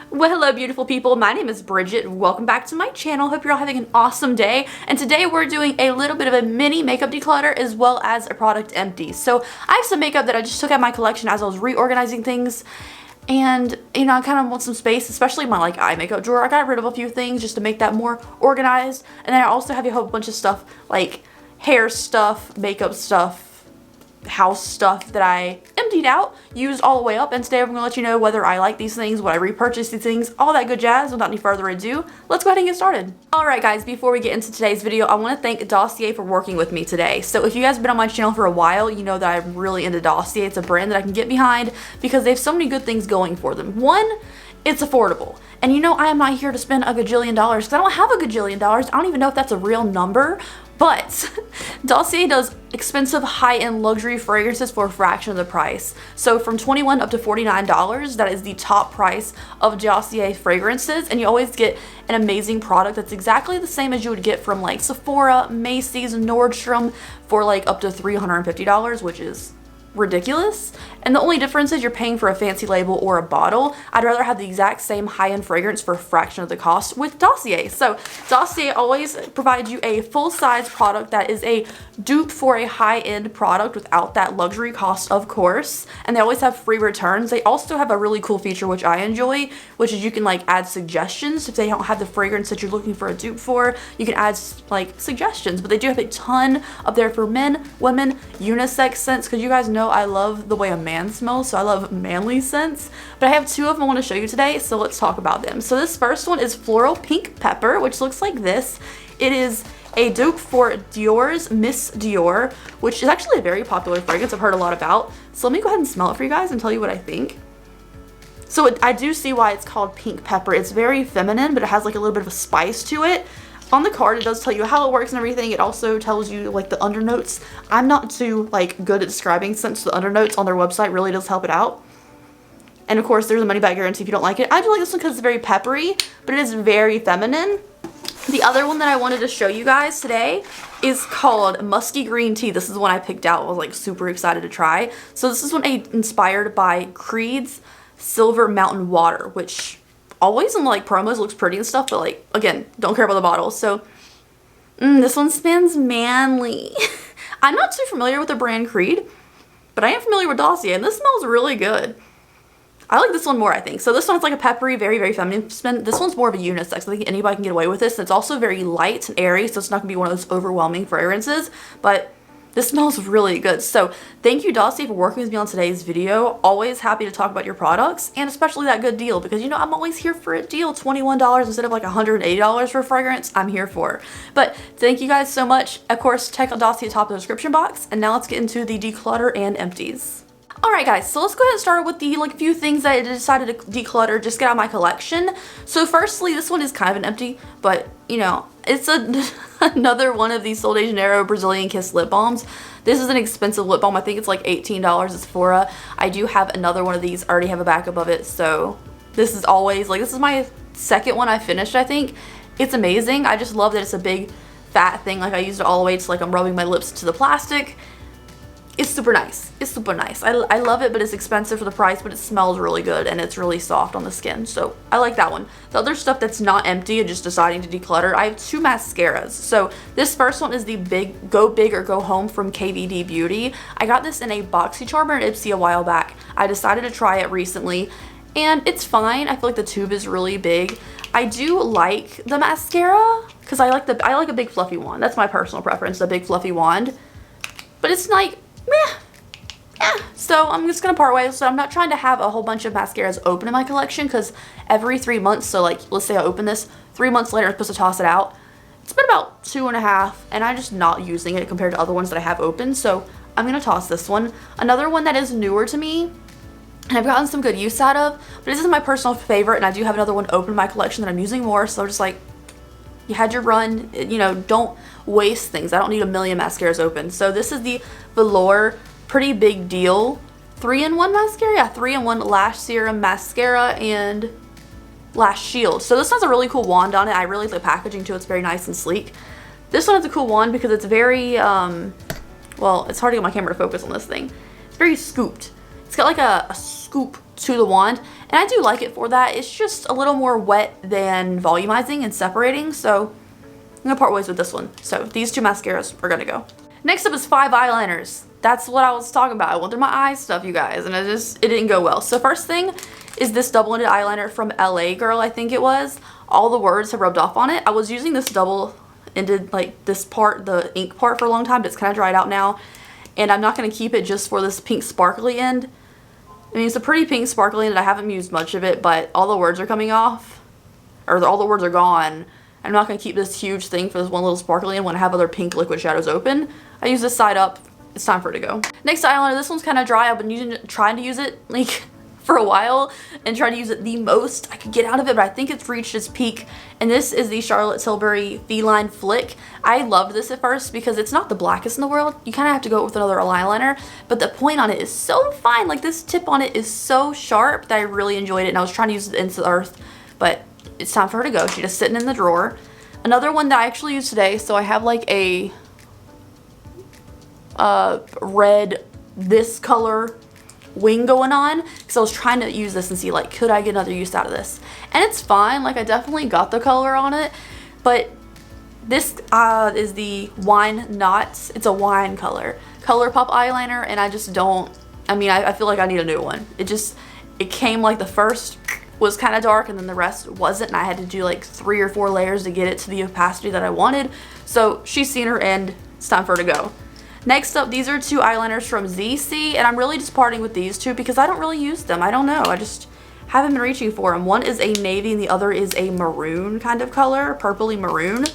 Well, hello beautiful people, my name is Bridget. Welcome back to my channel. Hope you're all having an awesome day. And today we're doing a little bit of a mini makeup declutter as well as a product empty. So I have some makeup that I just took out of my collection as I was reorganizing things. And, you know, I kind of want some space, especially my eye makeup drawer. I got rid of a few things just to make that more organized. And then I also have a whole bunch of stuff like hair stuff, makeup stuff, house stuff that I emptied out, used all the way up, and today I'm going to let you know whether I like these things, would I repurchase these things, all that good jazz. Without any further ado, let's go ahead and get started. Alright guys, before we get into today's video, I want to thank Dossier for working with me today. So if you guys have been on my channel for a while, you know that I'm really into Dossier. It's a brand that I can get behind because they have so many good things going for them. One, it's affordable. And you know, I am not here to spend a gajillion dollars because I don't have a gajillion dollars. I don't even know if that's a real number. But Dossier does expensive high-end luxury fragrances for a fraction of the price. So from $21 up to $49, that is the top price of Dossier fragrances, and you always get an amazing product that's exactly the same as you would get from like Sephora, Macy's, Nordstrom for like up to $350, which is ridiculous. And the only difference is you're paying for a fancy label or a bottle. I'd rather have the exact same high-end fragrance for a fraction of the cost with Dossier. So Dossier always provides you a full-size product that is a dupe for a high-end product without that luxury cost, of course. And they always have free returns. They also have a really cool feature which I enjoy, which is you can like add suggestions. If they don't have the fragrance that you're looking for a dupe for, you can add like suggestions. But they do have a ton up there for men, women, unisex scents, because you guys know I love the way a man smells, so I love manly scents. But I have two of them I want to show you today, so let's talk about them. So this first one is Floral Pink Pepper, which looks like this. It is a dupe for Dior's Miss Dior, which is actually a very popular fragrance I've heard a lot about. So let me go ahead and smell it for you guys and tell you what I think. So I do see why it's called pink pepper. It's very feminine, but it has like a little bit of a spice to it. On the card, it does tell you how it works and everything. It also tells you like the undernotes. I'm not too like good at describing scents. The undernotes on their website really does help it out. And of course, there's a money back guarantee if you don't like it. I do like this one because it's very peppery, but it is very feminine. The other one that I wanted to show you guys today is called Musky Green Tea. This is one I picked out. I was like super excited to try. So this is one inspired by Creed's Silver Mountain Water, which always in like promos looks pretty and stuff, but like again, don't care about the bottles. So this one smells manly. I'm not too familiar with the brand Creed, but I am familiar with Dossier, and this smells really good. I like this one more, I think. So this one's like a peppery, very, very feminine smell. This one's more of a unisex. I think anybody can get away with this. And it's also very light and airy, so it's not gonna be one of those overwhelming fragrances, but this smells really good. So thank you, Dossier, for working with me on today's video. Always happy to talk about your products, and especially that good deal, because you know I'm always here for a deal. $21 instead of like $180 for a fragrance, I'm here for. But thank you guys so much. Of course, check out Dossier at the top of the description box. And now let's get into the declutter and empties. Alright guys, so let's go ahead and start with the few things that I decided to declutter, just get out of my collection. So firstly, this one is kind of an empty, but you know, it's another one of these Sol de Janeiro Brazilian Kiss lip balms. This is an expensive lip balm. I think it's like $18 at Sephora. I do have another one of these. I already have a backup of it, so this is always like, this is my second one I finished, I think. It's amazing. I just love that it's a big fat thing. Like I used it all the way to like I'm rubbing my lips to the plastic. It's super nice. It's super nice. I love it, but it's expensive for the price, but it smells really good and it's really soft on the skin. So I like that one. The other stuff that's not empty and just deciding to declutter, I have two mascaras. So this first one is the Go Big or Go Home from KVD Beauty. I got this in a BoxyCharm and Ipsy a while back. I decided to try it recently and it's fine. I feel like the tube is really big. I do like the mascara because I like a big fluffy wand. That's my personal preference, the big fluffy wand. But it's like, yeah. So I'm just gonna part ways. So I'm not trying to have a whole bunch of mascaras open in my collection because every 3 months, so like let's say I open this, 3 months later I'm supposed to toss it out. It's been about 2.5 and I'm just not using it compared to other ones that I have open, so I'm gonna toss this one. Another one that is newer to me and I've gotten some good use out of, but this is my personal favorite, and I do have another one open in my collection that I'm using more, so I'm just like, you had your run, you know, don't waste things. I don't need a million mascaras open. So this is the Velour Pretty Big Deal 3-in-1 mascara. Yeah, 3-in-1 lash serum, mascara, and lash shield. So this has a really cool wand on it. I really like the packaging too. It's very nice and sleek. This one has a cool wand because it's very, well, it's hard to get my camera to focus on this thing. It's very scooped. It's got like a scoop to the wand, and I do like it for that. It's just a little more wet than volumizing and separating, so I'm gonna part ways with this one. So these two mascaras are gonna go. Next up is 5 eyeliners. That's what I was talking about. I went through my eye stuff, you guys, and it didn't go well. So first thing is this double-ended eyeliner from LA Girl, I think it was. All the words have rubbed off on it. I was using this double-ended, like this part, the ink part, for a long time, but it's kind of dried out now. And I'm not going to keep it just for this pink sparkly end. I mean, it's a pretty pink sparkly end, and I haven't used much of it, but all the words are coming off, or all the words are gone. I'm not going to keep this huge thing for this one little sparkly end when I have other pink liquid shadows open. I use this side up. It's time for it to go. Next eyeliner, this one's kind of dry. I've been trying to use it like for a while and trying to use it the most I could get out of it, but I think it's reached its peak. And this is the Charlotte Tilbury Feline Flick. I loved this at first because it's not the blackest in the world. You kind of have to go with another eyeliner, but the point on it is so fine. Like this tip on it is so sharp that I really enjoyed it, and I was trying to use it into the earth, but it's time for her to go. She's just sitting in the drawer. Another one that I actually used today, so I have like a red this color wing going on because I was trying to use this and see like could I get another use out of this, and it's fine. Like I definitely got the color on it, but this is the Wine Knots. It's a wine color Colourpop eyeliner, and I just don't, I mean, I feel like I need a new one. It came like the first was kind of dark and then the rest wasn't, and I had to do like 3 or 4 layers to get it to the opacity that I wanted. So she's seen her end. It's time for her to go. Next up, these are 2 eyeliners from ZC, and I'm really just parting with these 2 because I don't really use them. I don't know. I just haven't been reaching for them. One is a navy and the other is a maroon kind of color, purpley maroon.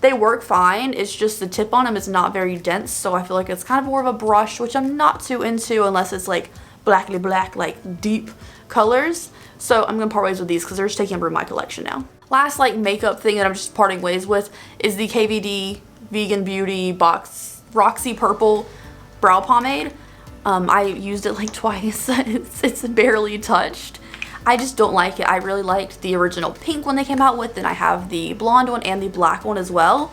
They work fine. It's just the tip on them is not very dense, so I feel like it's kind of more of a brush, which I'm not too into unless it's like blackly black, like deep colors. So I'm going to part ways with these because they're just taking over my collection now. Last like makeup thing that I'm just parting ways with is the KVD Vegan Beauty Box Roxy Purple Brow Pomade. I used it like twice. it's barely touched. I just don't like it. I really liked the original pink one they came out with, and I have the blonde one and the black one as well.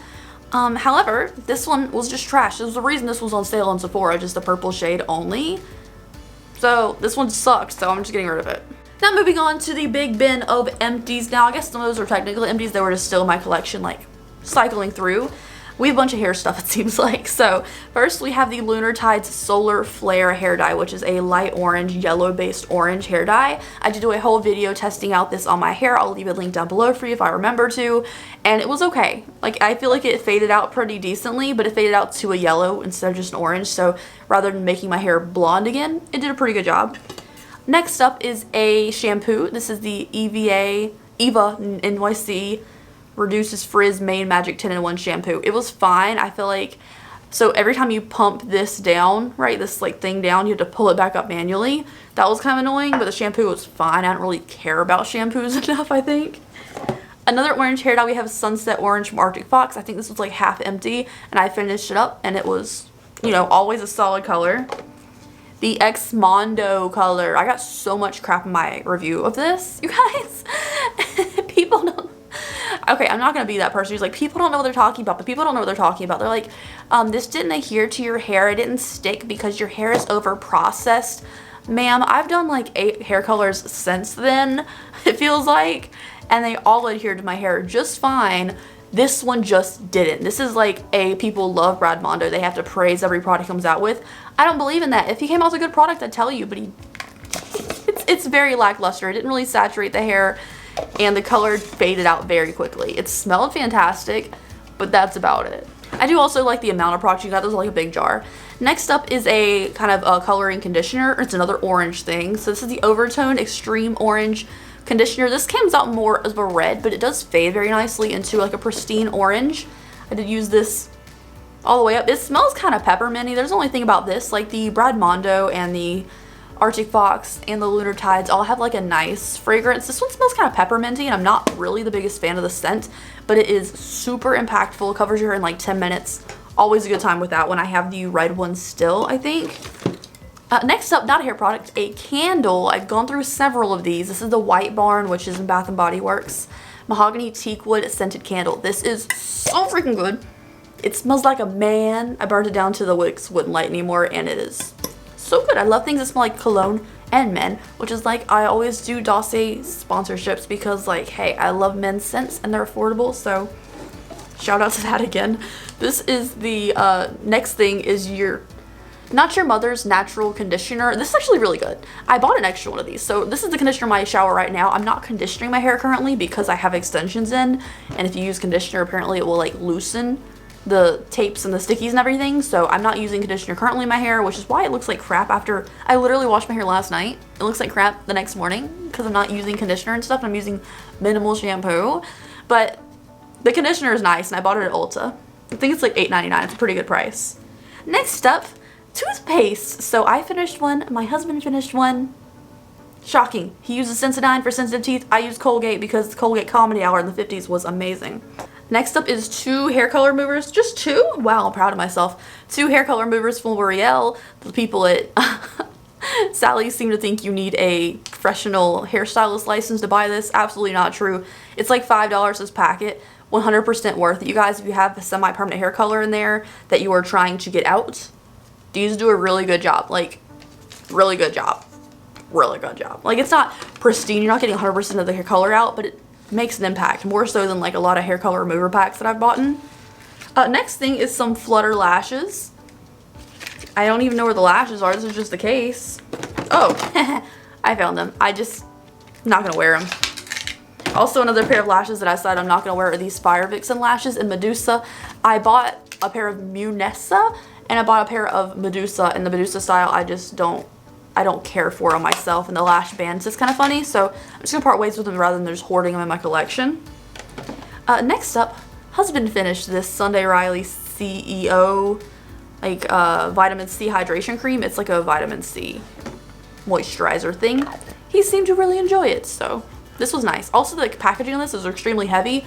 However, this one was just trash. There's a reason this was on sale on Sephora, just the purple shade only. So this one sucks, so I'm just getting rid of it. Now moving on to the big bin of empties. Now I guess some of those are technically empties. They were just still in my collection, like cycling through. We have a bunch of hair stuff, it seems like. So first we have the Lunar Tides Solar Flare hair dye, which is a light orange, yellow based orange hair dye. I did do a whole video testing out this on my hair. I'll leave a link down below for you if I remember to. And it was okay. Like I feel like it faded out pretty decently, but it faded out to a yellow instead of just an orange. So rather than making my hair blonde again, it did a pretty good job. Next up is a shampoo. This is the Eva NYC Reduces Frizz Main Magic 10-in-1 shampoo. It was fine. I feel like, so every time you pump this down, right, this like thing down, you have to pull it back up manually. That was kind of annoying, but the shampoo was fine. I don't really care about shampoos enough, I think. Another orange hair dye, we have Sunset Orange from Arctic Fox. I think this was like half empty, and I finished it up, and it was, you know, always a solid color. The X Mondo color. I got so much crap in my review of this, you guys. People don't. Okay, I'm not going to be that person who's like, people don't know what they're talking about, but people don't know what they're talking about. They're like, this didn't adhere to your hair. It didn't stick because your hair is over processed. Ma'am, I've done like 8 hair colors since then, it feels like, and they all adhered to my hair just fine. This one just didn't. This is like people love Brad Mondo. They have to praise every product he comes out with. I don't believe in that. If he came out with a good product, I'd tell you, but it's very lackluster. It didn't really saturate the hair, and the color faded out very quickly. It smelled fantastic, but that's about it. I do also like the amount of products you got. There's like a big jar. Next up is a kind of a coloring conditioner. It's another orange thing. So this is the Overtone Extreme Orange Conditioner. This comes out more as a red, but it does fade very nicely into like a pristine orange. I did use this all the way up. It smells kind of pepperminty. There's the only thing about this, like the Brad Mondo and the Arctic Fox and the Lunar Tides all have like a nice fragrance. This one smells kind of pepperminty, and I'm not really the biggest fan of the scent, but it is super impactful. It covers your hair in like 10 minutes. Always a good time with that one. I have the red one still, I think. Next up, not a hair product, a candle. I've gone through several of these. This is the White Barn, which is in Bath & Body Works. Mahogany Teakwood Scented Candle. This is so freaking good. It smells like a man. I burned it down to the wicks wouldn't light anymore, and it is so good. I love things that smell like cologne and men, which is like, I always do dossier sponsorships because like, hey, I love men's scents and they're affordable, so shout out to that again. This is the next thing is not your mother's natural conditioner. This is actually really good. I bought an extra one of these. So this is the conditioner in my shower right now. I'm not conditioning my hair currently because I have extensions in, and if you use conditioner, apparently it will like loosen the tapes and the stickies and everything. So I'm not using conditioner currently in my hair, which is why it looks like crap after I literally washed my hair last night. It looks like crap the next morning because I'm not using conditioner and stuff. I'm using minimal shampoo, but the conditioner is nice and I bought it at Ulta. I think it's like $8.99. It's a pretty good price. Next up, toothpaste. So I finished one, my husband finished one. Shocking. He uses Sensodyne for sensitive teeth. I use Colgate because the Colgate Comedy Hour in the 50s was amazing. Next up is 2 hair color removers. Just 2? Wow, I'm proud of myself. 2 hair color removers from L'Oreal. The people at Sally seem to think you need a professional hairstylist license to buy this. Absolutely not true. It's like $5 this packet. 100% worth it. You guys, if you have a semi-permanent hair color in there that you are trying to get out, these do a really good job. Like, really good job. Really good job. Like, it's not pristine. You're not getting 100% of the hair color out, but it makes an impact. More so than, like, a lot of hair color remover packs that I've bought in. Next thing is some Flutter lashes. I don't even know where the lashes are. This is just the case. Oh, I found them. I'm not going to wear them. Also, another pair of lashes that I said I'm not going to wear are these Fire Vixen lashes in Medusa. I bought a pair of Munessa and I bought a pair of Medusa in the Medusa style. I don't care for them myself, and the lash band's just kind of funny, so I'm just going to part ways with them rather than just hoarding them in my collection. Next up, husband finished this Sunday Riley CEO like vitamin C hydration cream. It's like a vitamin C moisturizer thing. He seemed to really enjoy it, so this was nice. Also, the packaging on this is extremely heavy,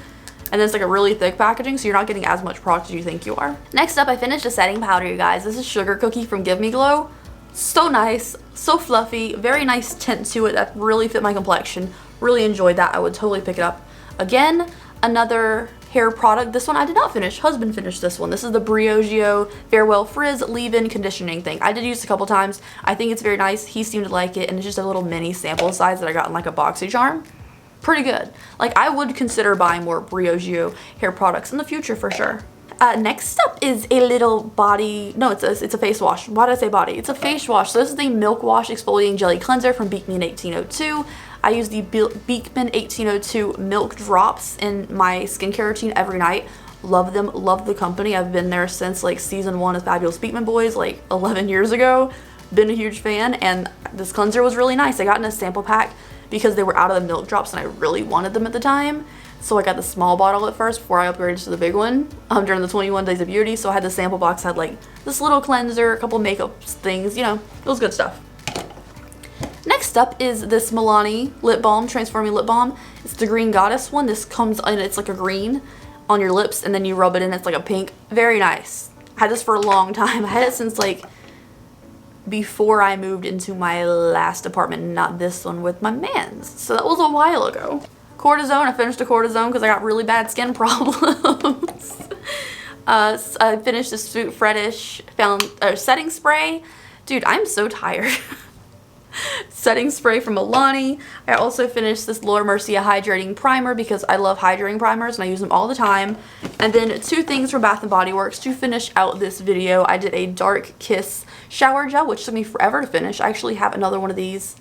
and it's like a really thick packaging, so you're not getting as much product as you think you are. Next up, I finished a setting powder, you guys. This is Sugar Cookie from Give Me Glow. So nice, so fluffy, very nice tint to it that really fit my complexion. Really enjoyed that. I would totally pick it up again. Another hair product. This one I did not finish. Husband finished this one. This is the Briogeo Farewell Frizz leave-in conditioning thing. I did use it a couple times. I think it's very nice. He seemed to like it, and it's just a little mini sample size that I got in like a BoxyCharm. Pretty good. Like, I would consider buying more Briogeo hair products in the future for sure. Next up is a little body, no, it's a face wash. Why did I say body? It's a face wash. So this is the Milk Wash Exfoliating Jelly Cleanser from Beekman 1802. I use the Beekman 1802 Milk Drops in my skincare routine every night. Love them, love the company. I've been there since like season 1 of Fabulous Beekman Boys, like 11 years ago. Been a huge fan, and this cleanser was really nice. I got in a sample pack because they were out of the milk drops and I really wanted them at the time. So I got the small bottle at first before I upgraded to the big one during the 21 Days of Beauty. So I had the sample box, had like this little cleanser, a couple makeup things, you know, it was good stuff. Next up is this Milani lip balm, transforming lip balm. It's the Green Goddess one. This comes in, it's like a green on your lips and then you rub it in, it's like a pink. Very nice. I had this for a long time. I had it since like before I moved into my last apartment, not this one with my mans. So that was a while ago. Cortisone, I finished a cortisone because I got really bad skin problems. I finished this Sweet Freddish setting spray. Dude, I'm so tired. Setting spray from Milani. I also finished this Laura Mercier hydrating primer because I love hydrating primers and I use them all the time. And then 2 things from Bath & Body Works to finish out this video. I did a Dark Kiss shower gel, which took me forever to finish. I actually have another one of these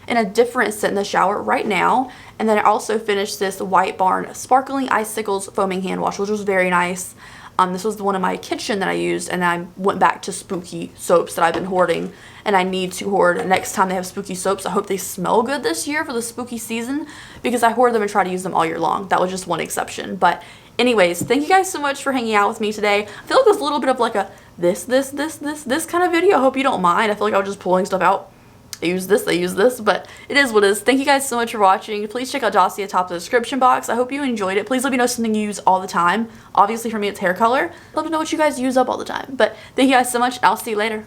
in a different scent in the shower right now. And then I also finished this White Barn Sparkling Icicles Foaming Hand Wash, which was very nice. This was the one in my kitchen that I used, and I went back to spooky soaps that I've been hoarding, and I need to hoard next time they have spooky soaps. I hope they smell good this year for the spooky season, because I hoard them and try to use them all year long. That was just one exception. But anyways, thank you guys so much for hanging out with me today. I feel like it was a little bit of like a this kind of video. I hope you don't mind. I feel like I was just pulling stuff out. They use this, but it is what it is. Thank you guys so much for watching. Please check out Dossier at the top of the description box. I hope you enjoyed it. Please let me know something you use all the time. Obviously for me it's hair color. Let me know what you guys use up all the time. But thank you guys so much, and I'll see you later.